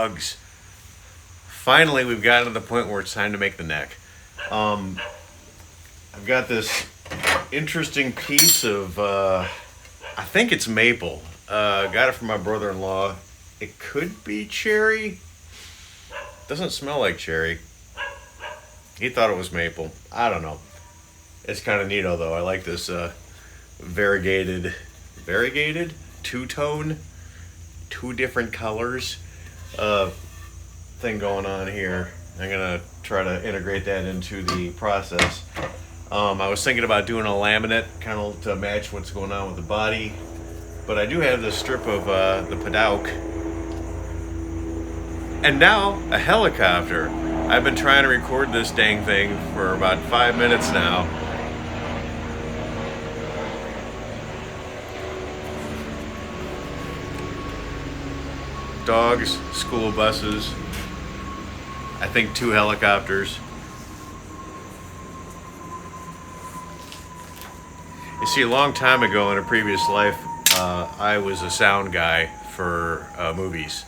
dogs. Finally, we've gotten to the point where it's time to make the neck. I've got this interesting piece of, I think it's maple. Got it from my brother-in-law. It could be cherry. Doesn't smell like cherry. He thought it was maple. I don't know. It's kind of neato though. I like this variegated, two-tone, two different colors thing going on here. I'm gonna try to integrate that into the process. I was thinking about doing a laminate kind of to match what's going on with the body, but I do have this strip of the Padauk, and now a helicopter. I've been trying to record this dang thing for about 5 minutes now. Dogs, school buses, I think 2 helicopters. You see, a long time ago in a previous life, I was a sound guy for movies.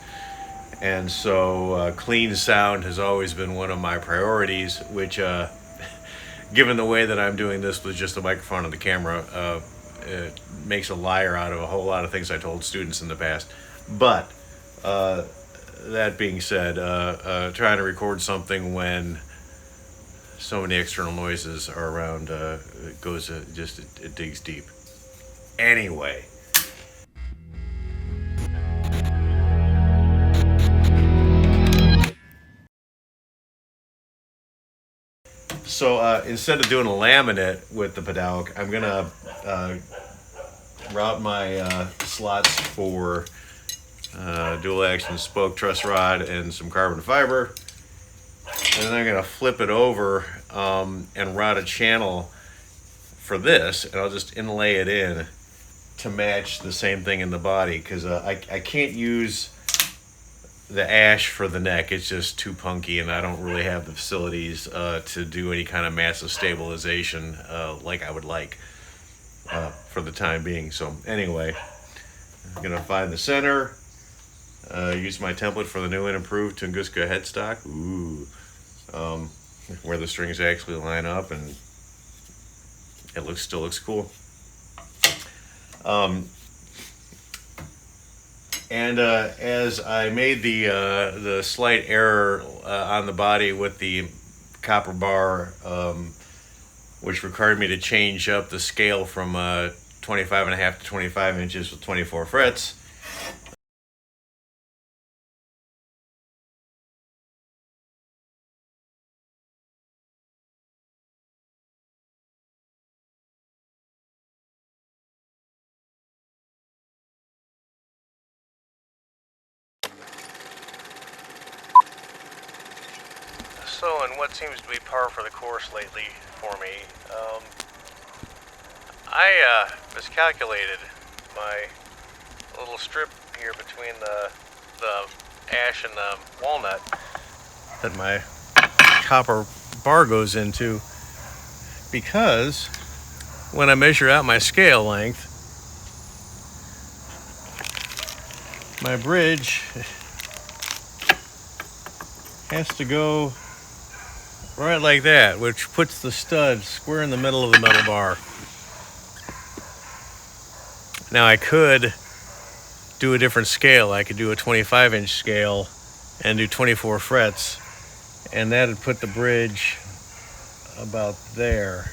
And so clean sound has always been one of my priorities, which, given the way that I'm doing this with just the microphone and the camera, it makes a liar out of a whole lot of things I told students in the past. But that being said, trying to record something when so many external noises are around it digs deep. Anyway. So instead of doing a laminate with the Padauk, I'm gonna route my slots for dual action spoke truss rod and some carbon fiber, and then I'm gonna flip it over and route a channel for this, and I'll just inlay it in to match the same thing in the body, because I can't use the ash for the neck. It's just too punky, and I don't really have the facilities to do any kind of massive stabilization like I would like for the time being. So anyway, I'm gonna find the center, use my template for the new and improved Tunguska headstock. Ooh, where the strings actually line up, and it still looks cool. And as I made the slight error on the body with the copper bar, which required me to change up the scale from 25.5 to 25 inches with 24 frets. So, in what seems to be par for the course lately for me, I miscalculated my little strip here between the ash and the walnut that my copper bar goes into, because when I measure out my scale length, my bridge has to go right like that, which puts the stud square in the middle of the metal bar. Now I could do a different scale. I could do a 25-inch scale and do 24 frets, and that would put the bridge about there.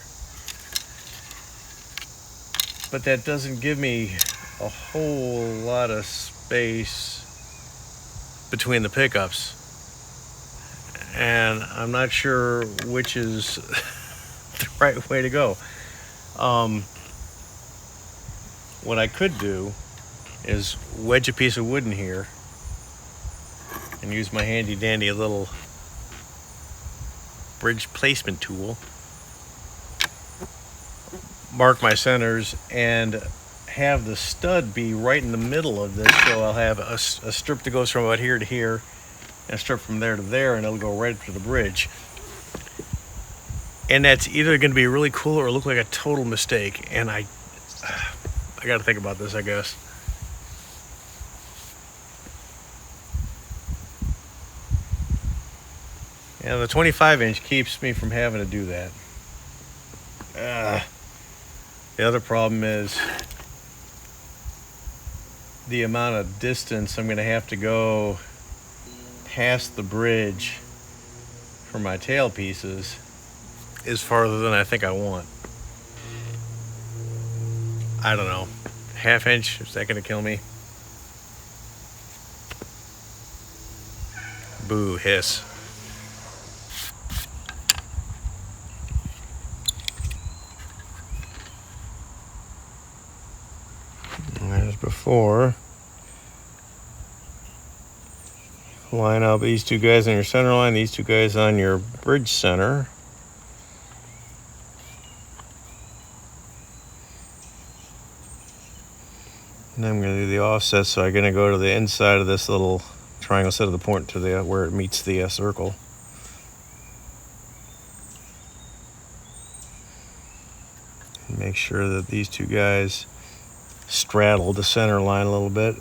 But that doesn't give me a whole lot of space between the pickups, and I'm not sure which is the right way to go. What I could do is wedge a piece of wood in here and use my handy dandy little bridge placement tool, mark my centers, and have the stud be right in the middle of this, so I'll have a strip that goes from about here to here and a strip from there to there, and it'll go right up to the bridge. And that's either going to be really cool or look like a total mistake, and I got to think about this, I guess. Yeah, the 25-inch keeps me from having to do that. The other problem is the amount of distance I'm going to have to go past the bridge for my tail pieces is farther than I think I want. I don't know. Half inch, is that going to kill me? Boo, hiss. As before, line up these two guys on your center line, these two guys on your bridge center. And I'm going to do the offset, so I'm going to go to the inside of this little triangle, set of the point to the where it meets the circle. Make sure that these two guys straddle the center line a little bit.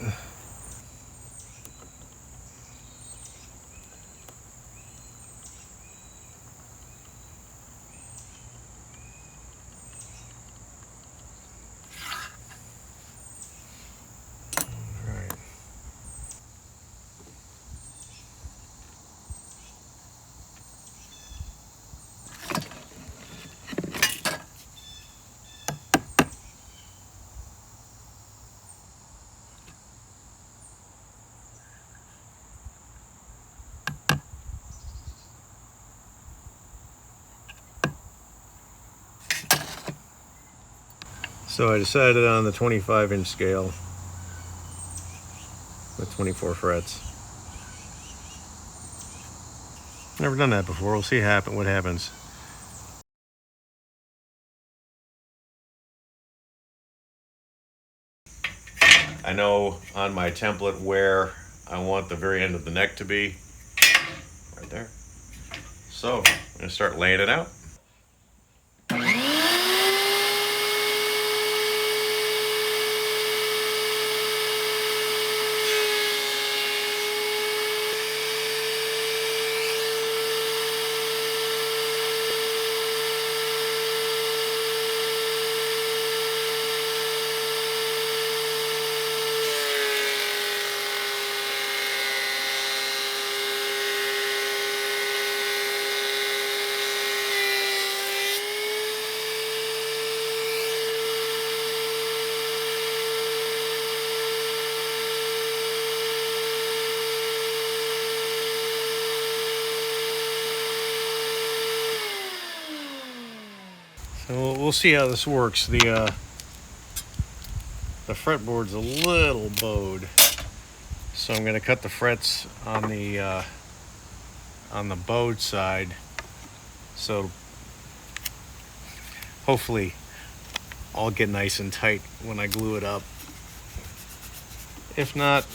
So I decided on the 25-inch scale with 24 frets. Never done that before. We'll see what happens. I know on my template where I want the very end of the neck to be. Right there. So I'm going to start laying it out. So we'll see how this works. The fretboard's a little bowed, so I'm going to cut the frets on the bowed side. So hopefully I'll get nice and tight when I glue it up. If not,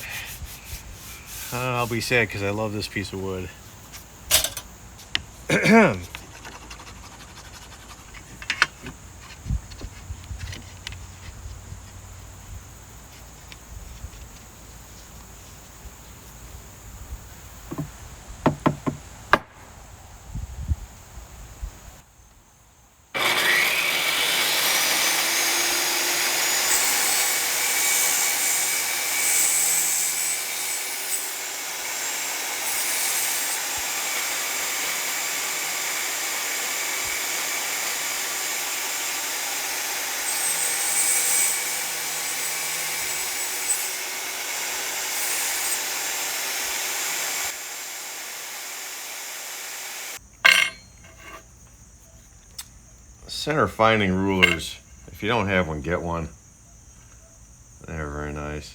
I'll be sad because I love this piece of wood. Center finding rulers, if you don't have one, get one. They're very nice.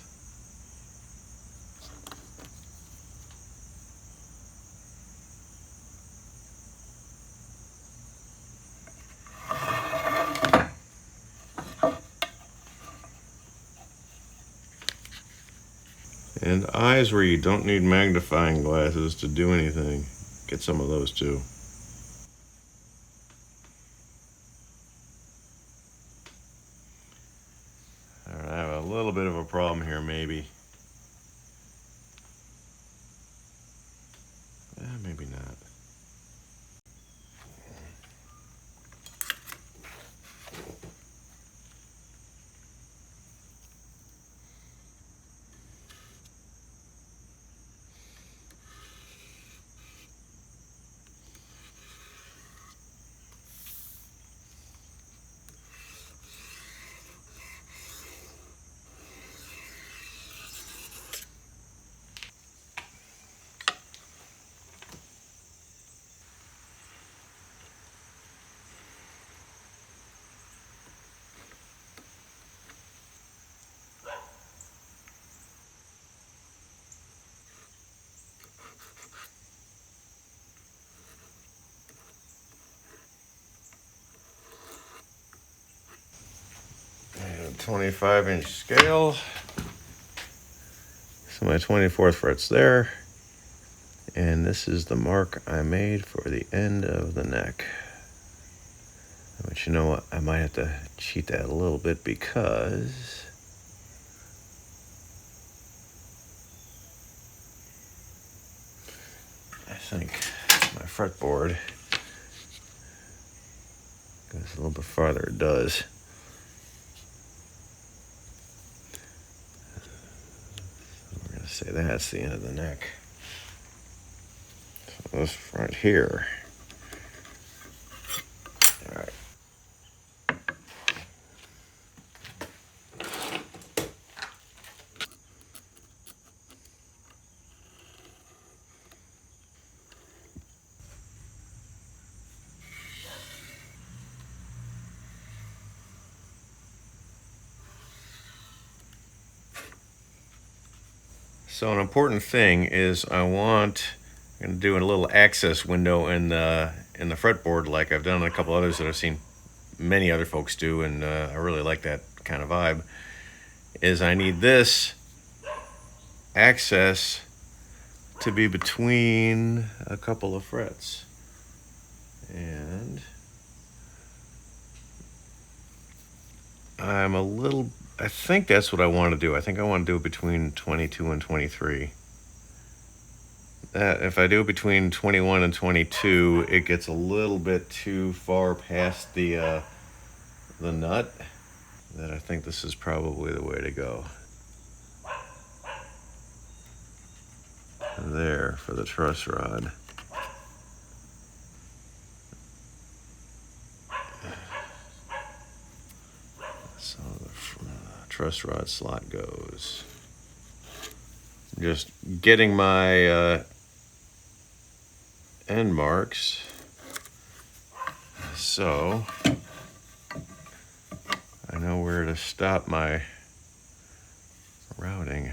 And eyes where you don't need magnifying glasses to do anything. Get some of those too. All right, I have a little bit of a problem here, maybe. Maybe not. 25-inch scale. So my 24th fret's there. And this is the mark I made for the end of the neck. But you know what? I might have to cheat that a little bit because I think my fretboard goes a little bit farther. It does. We're going to say that's the end of the neck. So this front here. All right. So an important thing is I'm going to do a little access window in the fretboard, like I've done a couple others that I've seen many other folks do, and I really like that kind of vibe. Is I need this access to be between a couple of frets, and I think that's what I want to do. I think I want to do it between 22 and 23. If I do it between 21 and 22, it gets a little bit too far past the nut. That I think this is probably the way to go. There for the truss rod. So the truss rod slot goes. Just getting my end marks. So I know where to stop my routing.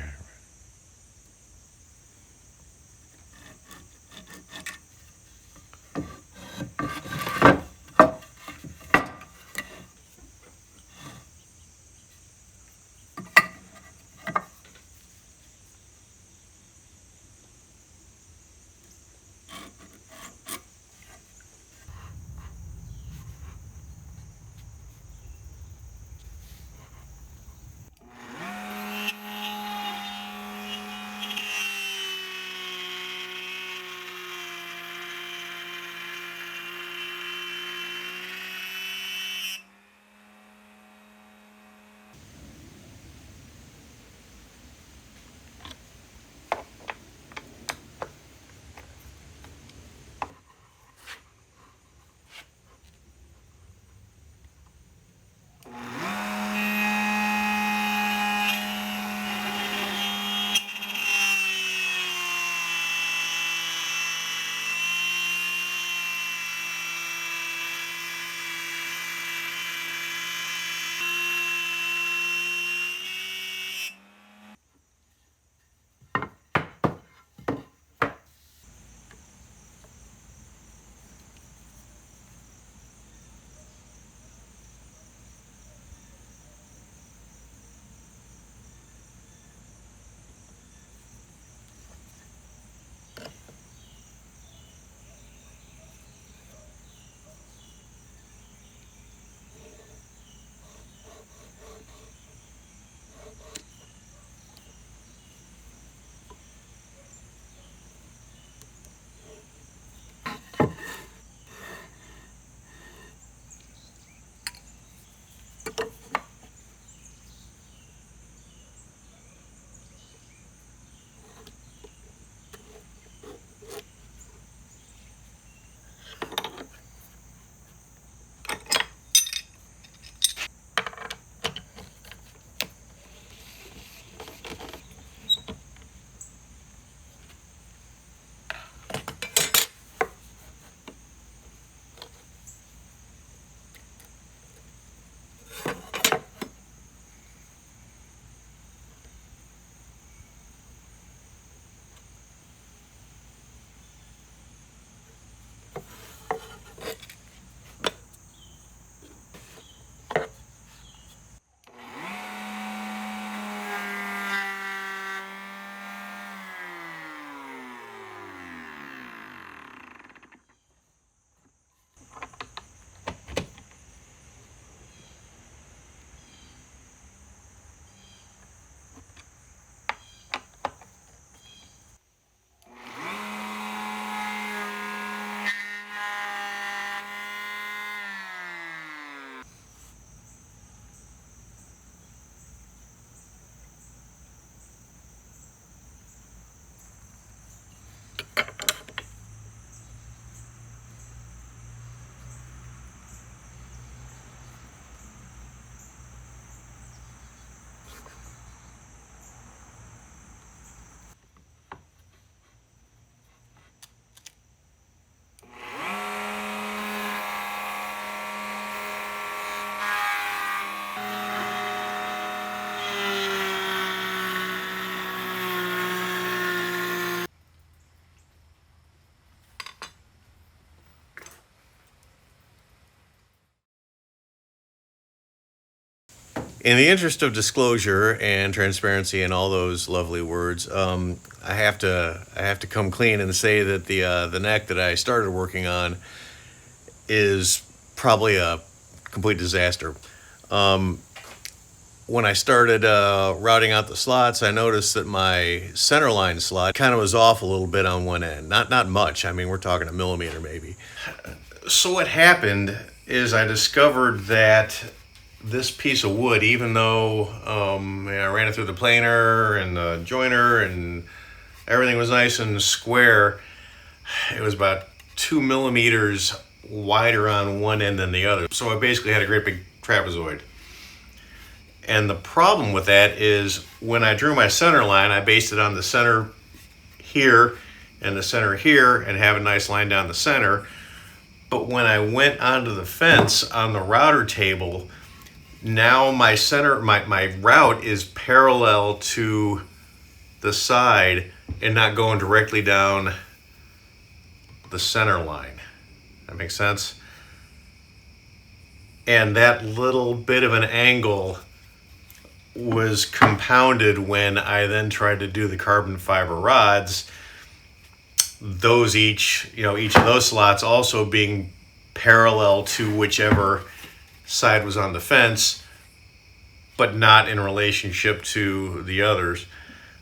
In the interest of disclosure and transparency and all those lovely words, I have to come clean and say that the neck that I started working on is probably a complete disaster. When I started routing out the slots, I noticed that my centerline slot kind of was off a little bit on one end. Not much. I mean, we're talking a millimeter maybe. So what happened is I discovered that this piece of wood, even though I ran it through the planer and the joiner and everything was nice and square, it was about 2 millimeters wider on one end than the other. So I basically had a great big trapezoid. And the problem with that is when I drew my center line, I based it on the center here and the center here and have a nice line down the center. But when I went onto the fence on the router table, now my center, my route is parallel to the side and not going directly down the center line. That makes sense? And that little bit of an angle was compounded when I then tried to do the carbon fiber rods. Those each of those slots also being parallel to whichever side was on the fence, but not in relationship to the others.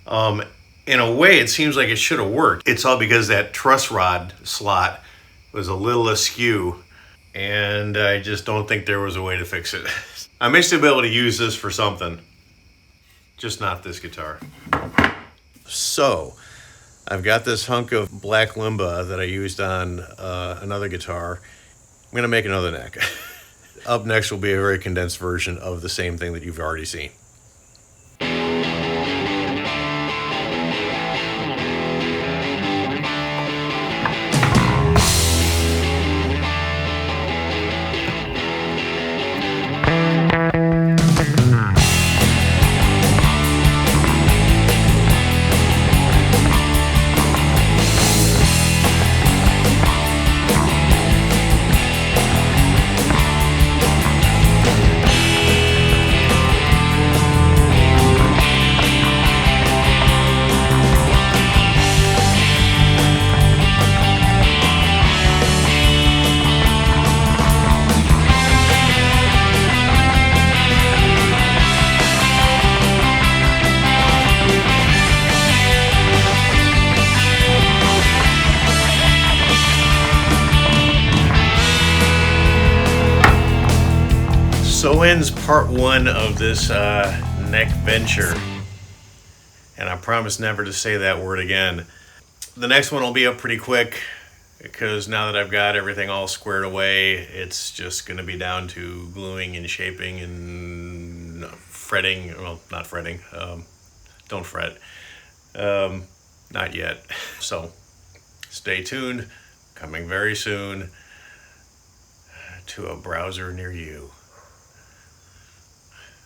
In a way, it seems like it should have worked. It's all because that truss rod slot was a little askew, and I just don't think there was a way to fix it. I may still be able to use this for something, just not this guitar. So, I've got this hunk of black limba that I used on another guitar. I'm going to make another neck. Up next will be a very condensed version of the same thing that you've already seen. So ends part one of this neck venture, and I promise never to say that word again. The next one will be up pretty quick because now that I've got everything all squared away, it's just going to be down to gluing and shaping and fretting. Well, not fretting. Don't fret. Not yet. So stay tuned. Coming very soon to a browser near you.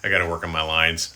I gotta work on my lines.